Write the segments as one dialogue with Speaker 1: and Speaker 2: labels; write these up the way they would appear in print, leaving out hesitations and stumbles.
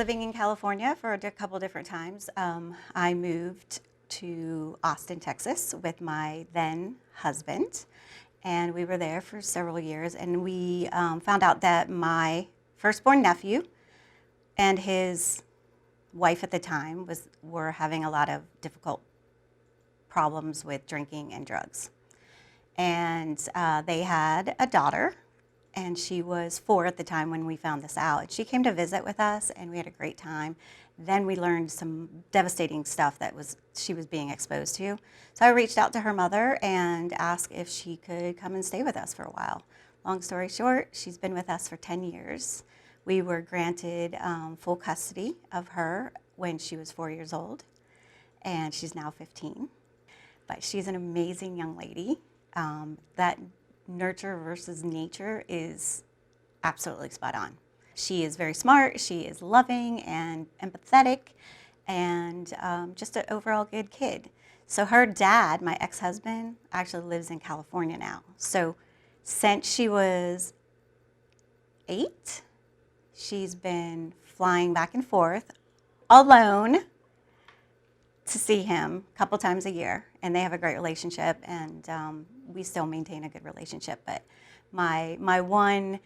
Speaker 1: living in California for a couple different times. I moved to Austin, Texas with my then husband, and we were there for several years, and we found out that my firstborn nephew and his wife at the time were having a lot of difficult problems with drinking and drugs. And they had a daughter, and she was 4 at the time when we found this out. She came to visit with us, and we had a great time. Then we learned some devastating stuff that she was being exposed to. So I reached out to her mother and asked if she could come and stay with us for a while. Long story short, she's been with us for 10 years. We were granted full custody of her when she was 4 years old, and she's now 15. But she's an amazing young lady. That nurture versus nature is absolutely spot on. She is very smart, she is loving and empathetic, and just an overall good kid. So her dad, my ex-husband, actually lives in California now. So since she was 8, she's been flying back and forth alone to see him a couple times a year, and they have a great relationship, and we still maintain a good relationship. But my one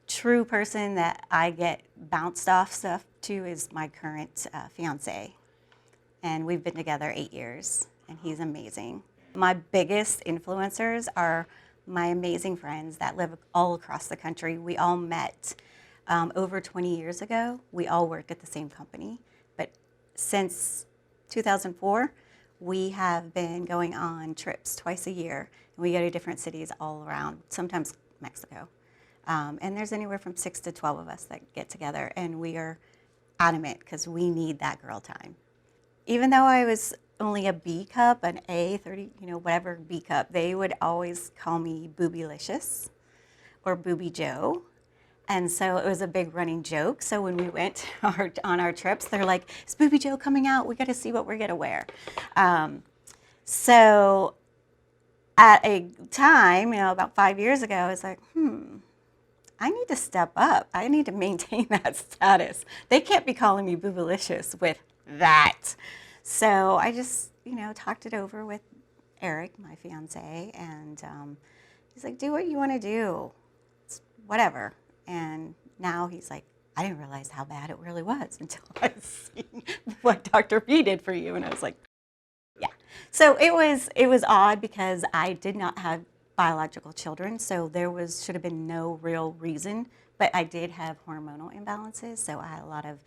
Speaker 1: true person that I get bounced off stuff to is my current fiance, and we've been together 8 years, and he's amazing. My biggest influencers are my amazing friends that live all across the country. We all met over 20 years ago. We all worked at the same company, but since 2004, we have been going on trips twice a year, and we go to different cities all around, sometimes Mexico. And there's anywhere from 6 to 12 of us that get together, and we are adamant because we need that girl time. Even though I was only a B cup, an A, 30, whatever B cup, they would always call me Boobylicious or Bobbi Jo. And so it was a big running joke. So when we went on our trips, they're like, is Bobbi Jo coming out? We got to see what we're going to wear. So at a time, about 5 years ago, I was like, I need to step up. I need to maintain that status. They can't be calling me Boobylicious with that. So I just, talked it over with Eric, my fiance, and he's like, do what you want to do. It's whatever. And now he's like, I didn't realize how bad it really was until I seen what Dr. B did for you. And I was like, yeah. So it was odd because I did not have biological children, so there should have been no real reason, but I did have hormonal imbalances, so I had a lot of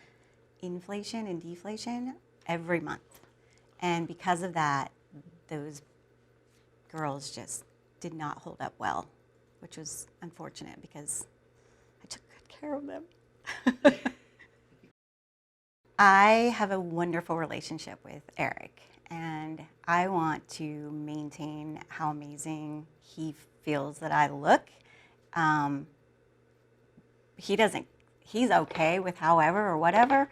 Speaker 1: inflation and deflation every month. And because of that, those girls just did not hold up well, which was unfortunate because I took good care of them. I have a wonderful relationship with Eric, and I want to maintain how amazing he feels that I look. He's okay with however or whatever,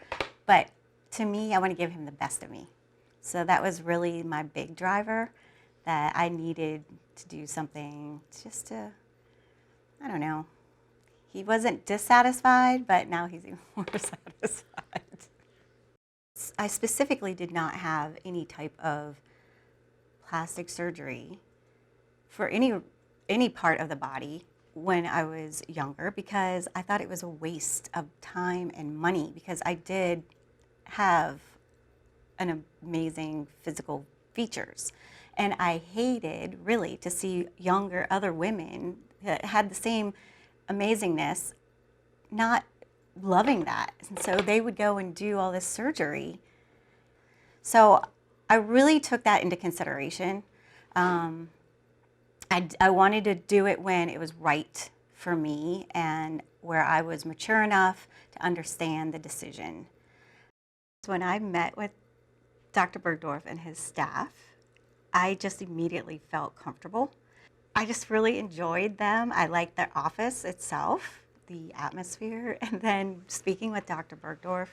Speaker 1: but to me, I want to give him the best of me. So that was really my big driver, that I needed to do something just to, I don't know. He wasn't dissatisfied, but now he's even more satisfied. I specifically did not have any type of plastic surgery for any part of the body when I was younger because I thought it was a waste of time and money because I did have an amazing physical features. And I hated really to see younger other women that had the same amazingness not loving that. And so they would go and do all this surgery. So I really took that into consideration. I wanted to do it when it was right for me and where I was mature enough to understand the decision. When I met with Dr. Burgdorf and his staff, I just immediately felt comfortable. I just really enjoyed them. I liked their office itself, the atmosphere, and then speaking with Dr. Burgdorf,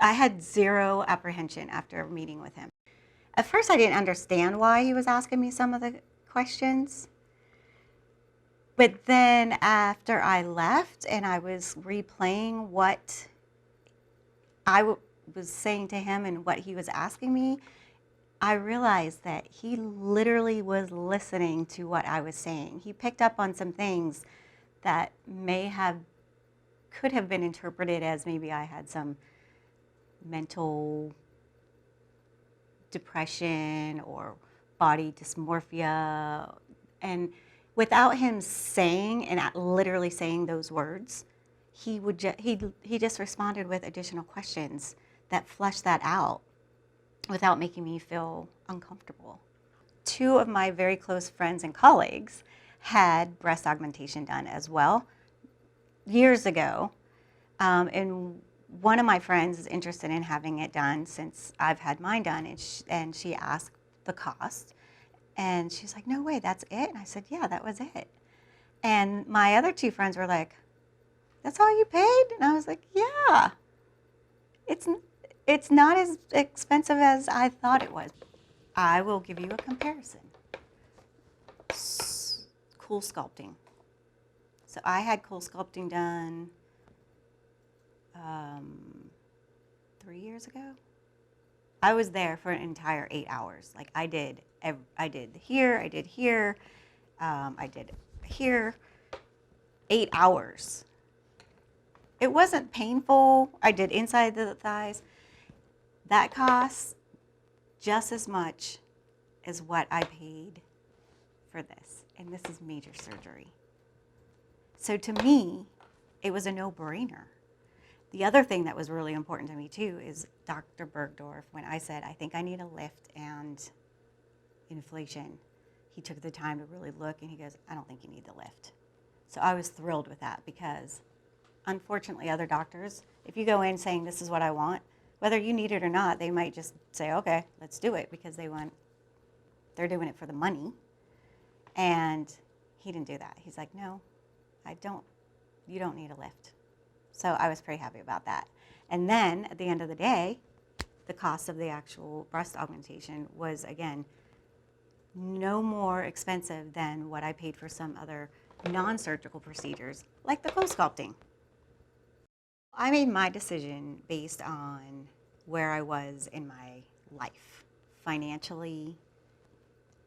Speaker 1: I had zero apprehension after meeting with him. At first, I didn't understand why he was asking me some of the questions, But then after I left and I was replaying what was saying to him and what he was asking me, I realized that he literally was listening to what I was saying. He picked up on some things that could have been interpreted as maybe I had some mental depression or body dysmorphia. And without him saying and literally saying those words, he just responded with additional questions that flushed that out without making me feel uncomfortable. Two of my very close friends and colleagues had breast augmentation done as well years ago. And one of my friends is interested in having it done since I've had mine done. And she asked the cost. And she's like, no way, that's it? And I said, yeah, that was it. And my other two friends were like, that's all you paid? And I was like, yeah. It's not as expensive as I thought it was. I will give you a comparison. Cool sculpting. So I had cool sculpting done 3 years ago. I was there for an entire 8 hours. Like I did here, I did here, I did here, 8 hours. It wasn't painful. I did inside the thighs. That costs just as much as what I paid for this. And this is major surgery. So to me, it was a no-brainer. The other thing that was really important to me too is Dr. Burgdorf, when I said, I think I need a lift and inflation, he took the time to really look and he goes, I don't think you need the lift. So I was thrilled with that because unfortunately other doctors, if you go in saying this is what I want, whether you need it or not, they might just say, okay, let's do it because they're doing it for the money. And he didn't do that. He's like, no, you don't need a lift. So I was pretty happy about that. And then at the end of the day, the cost of the actual breast augmentation was, again, no more expensive than what I paid for some other non-surgical procedures, like the co-sculpting. I made my decision based on where I was in my life, financially,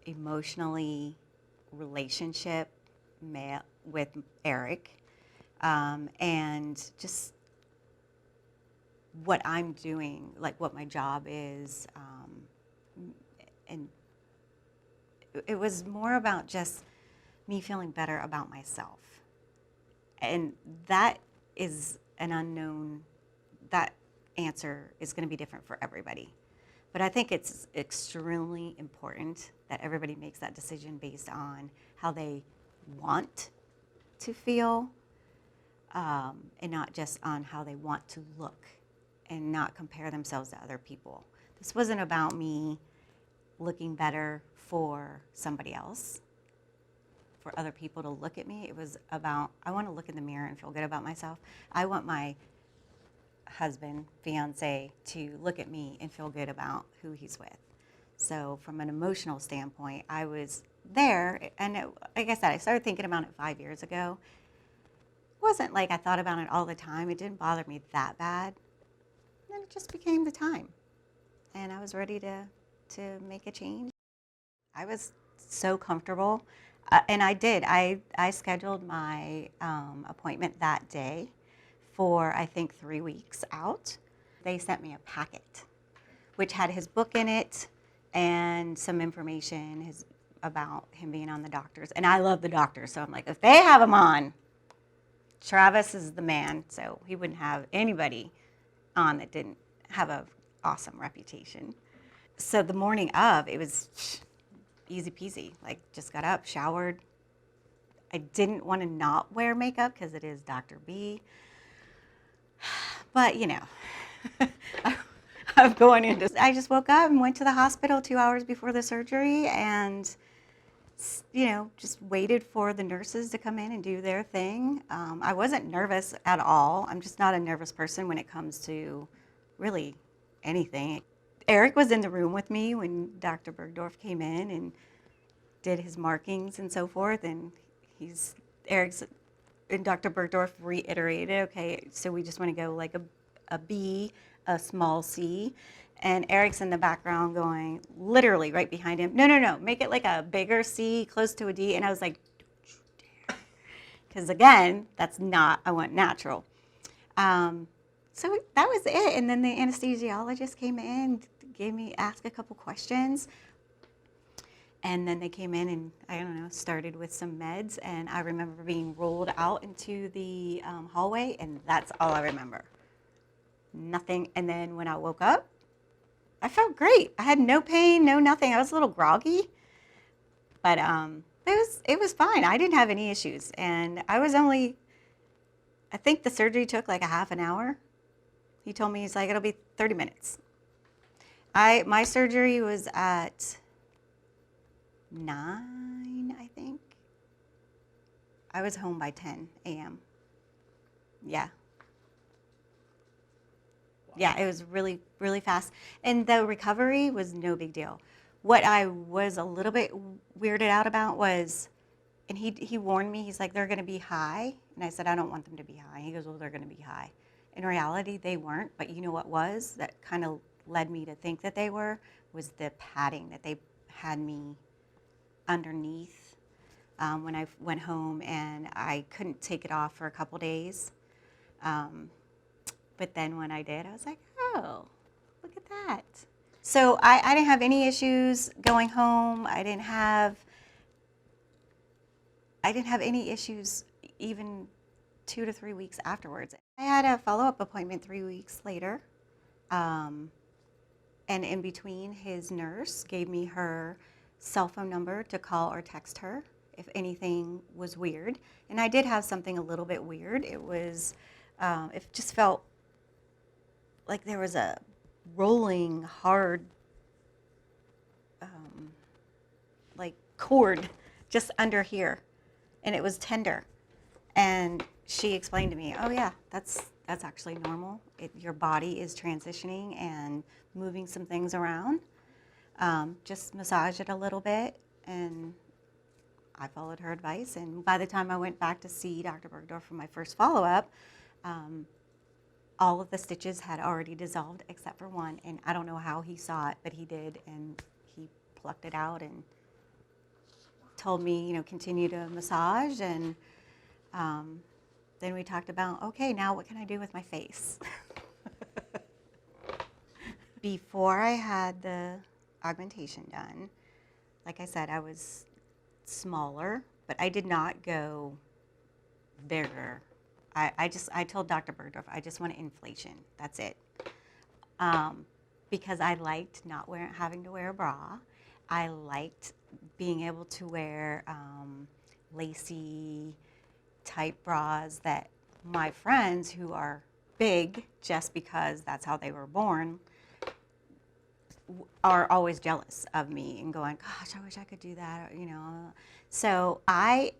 Speaker 1: emotionally, relationship with Eric, and just what I'm doing, like what my job is, and it was more about just me feeling better about myself. And that is an unknown, that answer is going to be different for everybody. But I think it's extremely important that everybody makes that decision based on how they want to feel, and not just on how they want to look, and not compare themselves to other people. This wasn't about me looking better for somebody else, for other people to look at me. It was about, I want to look in the mirror and feel good about myself. I want my husband, fiance, to look at me and feel good about who he's with. So from an emotional standpoint, I was there, and like I said, I started thinking about it 5 years ago. It wasn't like I thought about it all the time. It didn't bother me that bad. Then it just became the time, and I was ready to make a change. I was so comfortable, and I did. I scheduled my appointment that day for, I think, 3 weeks out. They sent me a packet, which had his book in it and some information about him being on the doctors. And I love the doctors, so I'm like, if they have him on, Travis is the man. So he wouldn't have anybody on that didn't have an awesome reputation. So the morning of, it was easy peasy. Like, just got up, showered. I didn't want to not wear makeup because it is Dr. B. But, you know, I'm going into, I just woke up and went to the hospital 2 hours before the surgery and, you know, just waited for the nurses to come in and do their thing. I wasn't nervous at all. I'm just not a nervous person when it comes to really anything. Eric was in the room with me when Dr. Burgdorf came in and did his markings and so forth, and he's Eric's and Dr. Burgdorf reiterated, okay, so we just want to go like a B, a small C. And Eric's in the background going, literally right behind him, no, make it like a bigger C, close to a D. And I was like, don't you dare. Because again, that's not, I want natural. So that was it. And then the anesthesiologist came in, asked a couple questions. And then they came in and, I don't know, started with some meds. And I remember being rolled out into the hallway, and that's all I remember. Nothing. And then when I woke up, I felt great. I had no pain, no nothing. I was a little groggy, but it was fine. I didn't have any issues. And I think the surgery took like a half an hour. He told me, he's like, it'll be 30 minutes. My surgery was at 9, I think. I was home by 10 a.m. Yeah. Yeah, it was really, really fast. And the recovery was no big deal. What I was a little bit weirded out about was, and he warned me, he's like, they're going to be high. And I said, I don't want them to be high. He goes, well, they're going to be high. In reality, they weren't. But you know what was that kind of led me to think that they were, was the padding that they had me underneath when I went home, and I couldn't take it off for a couple days. But then when I did, I was like, oh, look at that. So I didn't have any issues going home. I didn't have any issues even 2 to 3 weeks afterwards. I had a follow-up appointment 3 weeks later. And in between, his nurse gave me her cell phone number to call or text her if anything was weird. And I did have something a little bit weird. It was, it just felt like there was a rolling, hard, like cord just under here. And it was tender. And she explained to me, oh yeah, that's actually normal. Your body is transitioning and moving some things around. Just massage it a little bit, and I followed her advice. And by the time I went back to see Dr. Burgdorf for my first follow-up, all of the stitches had already dissolved except for one. And I don't know how he saw it, but he did, and he plucked it out and told me, continue to massage. And then we talked about, okay, now what can I do with my face? Before I had the augmentation done, like I said, I was smaller, but I did not go bigger. I told Dr. Burgdorf, I just want inflation. That's it. Because I liked not having to wear a bra. I liked being able to wear lacy type bras that my friends who are big just because that's how they were born are always jealous of me and going, gosh, I wish I could do that, So I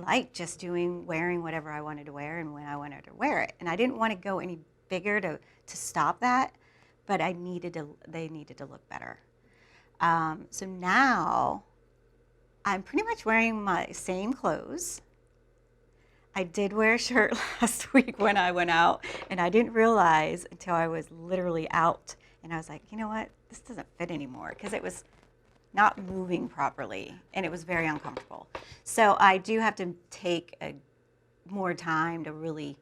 Speaker 1: liked just wearing whatever I wanted to wear and when I wanted to wear it. And I didn't want to go any bigger to stop that, but they needed to look better. So now I'm pretty much wearing my same clothes. I did wear a shirt last week when I went out, and I didn't realize until I was literally out. And I was like, you know what? This doesn't fit anymore, because it was not moving properly, and it was very uncomfortable. So I do have to take more time to really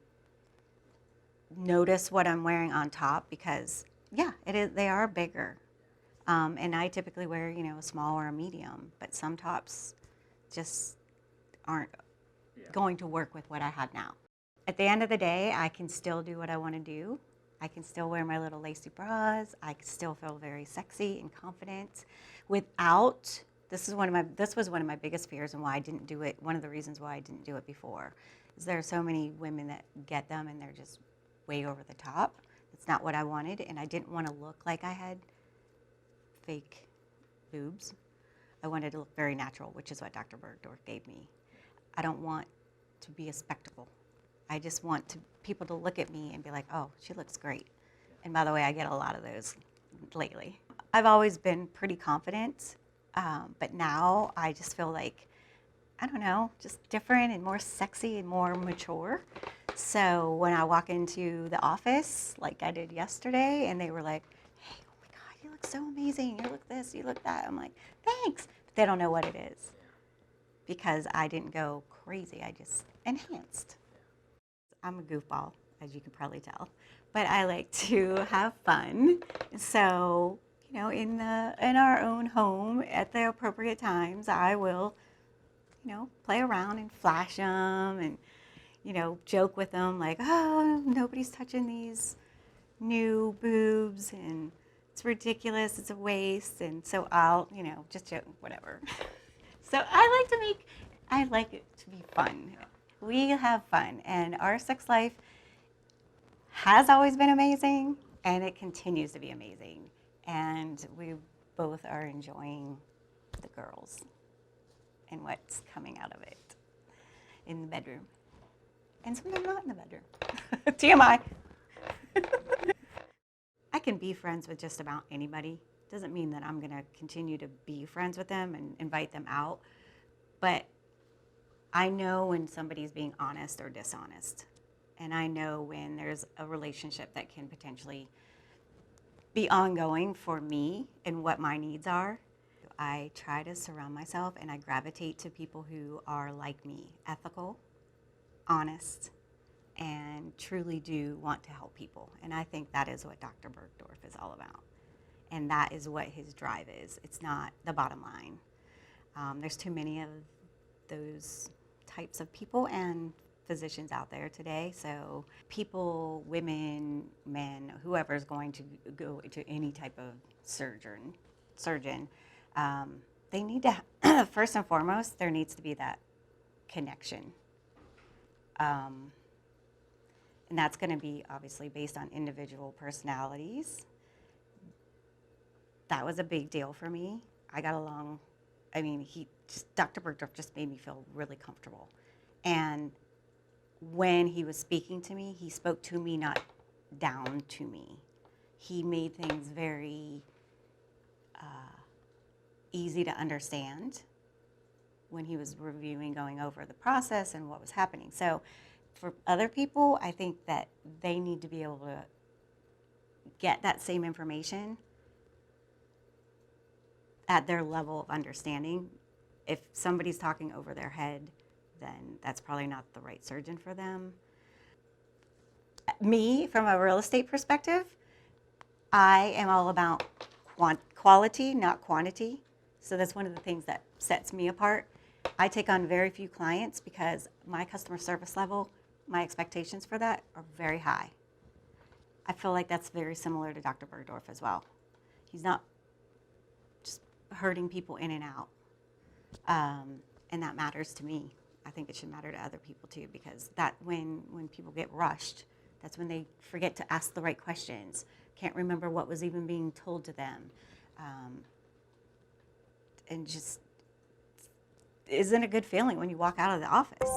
Speaker 1: notice what I'm wearing on top, because, yeah, they are bigger. And I typically wear, a small or a medium, but some tops just aren't going to work with what I have now. At the end of the day, I can still do what I want to do. I can still wear my little lacy bras. I can still feel very sexy and confident without, this was one of my biggest fears and why I didn't do it. One of the reasons why I didn't do it before is there are so many women that get them and they're just way over the top. It's not what I wanted, and I didn't want to look like I had fake boobs. I wanted to look very natural, which is what Dr. Burgdorf gave me. I don't want to be a spectacle. I just want people to look at me and be like, oh, she looks great. And by the way, I get a lot of those lately. I've always been pretty confident, but now I just feel like I don't know, just different and more sexy and more mature. So when I walk into the office, like I did yesterday, and they were like, hey, oh my God, you look so amazing. You look this, you look that. I'm like, thanks. But they don't know what it is because I didn't go crazy. I just enhanced. I'm a goofball, as you can probably tell, but I like to have fun. So, in our own home at the appropriate times, I will, play around and flash them and, joke with them like, oh, nobody's touching these new boobs and it's ridiculous, it's a waste. And so I'll, just joke, whatever. So I like it to be fun. We have fun, and our sex life has always been amazing, and it continues to be amazing. And we both are enjoying the girls and what's coming out of it in the bedroom. And sometimes not in the bedroom. TMI. I can be friends with just about anybody. Doesn't mean that I'm going to continue to be friends with them and invite them out. But I know when somebody's being honest or dishonest. And I know when there's a relationship that can potentially be ongoing for me and what my needs are. I try to surround myself and I gravitate to people who are like me, ethical, honest, and truly do want to help people. And I think that is what Dr. Burgdorf is all about. And that is what his drive is. It's not the bottom line. There's too many of those types of people and physicians out there today. So people, women, men, whoever is going to go to any type of surgeon, they need to, first and foremost, there needs to be that connection. And that's going to be obviously based on individual personalities. That was a big deal for me. I got along, Dr. Burgdorf just made me feel really comfortable. And when he was speaking to me, he spoke to me, not down to me. He made things very easy to understand when he was reviewing, going over the process and what was happening. So for other people, I think that they need to be able to get that same information at their level of understanding. If somebody's talking over their head, then that's probably not the right surgeon for them. Me, from a real estate perspective, I am all about quality, not quantity. So that's one of the things that sets me apart. I take on very few clients because my customer service level, my expectations for that are very high. I feel like that's very similar to Dr. Burgdorf as well. He's not just hurting people in and out. And that matters to me. I think it should matter to other people too, because that when people get rushed, that's when they forget to ask the right questions, can't remember what was even being told to them, and just isn't a good feeling when you walk out of the office.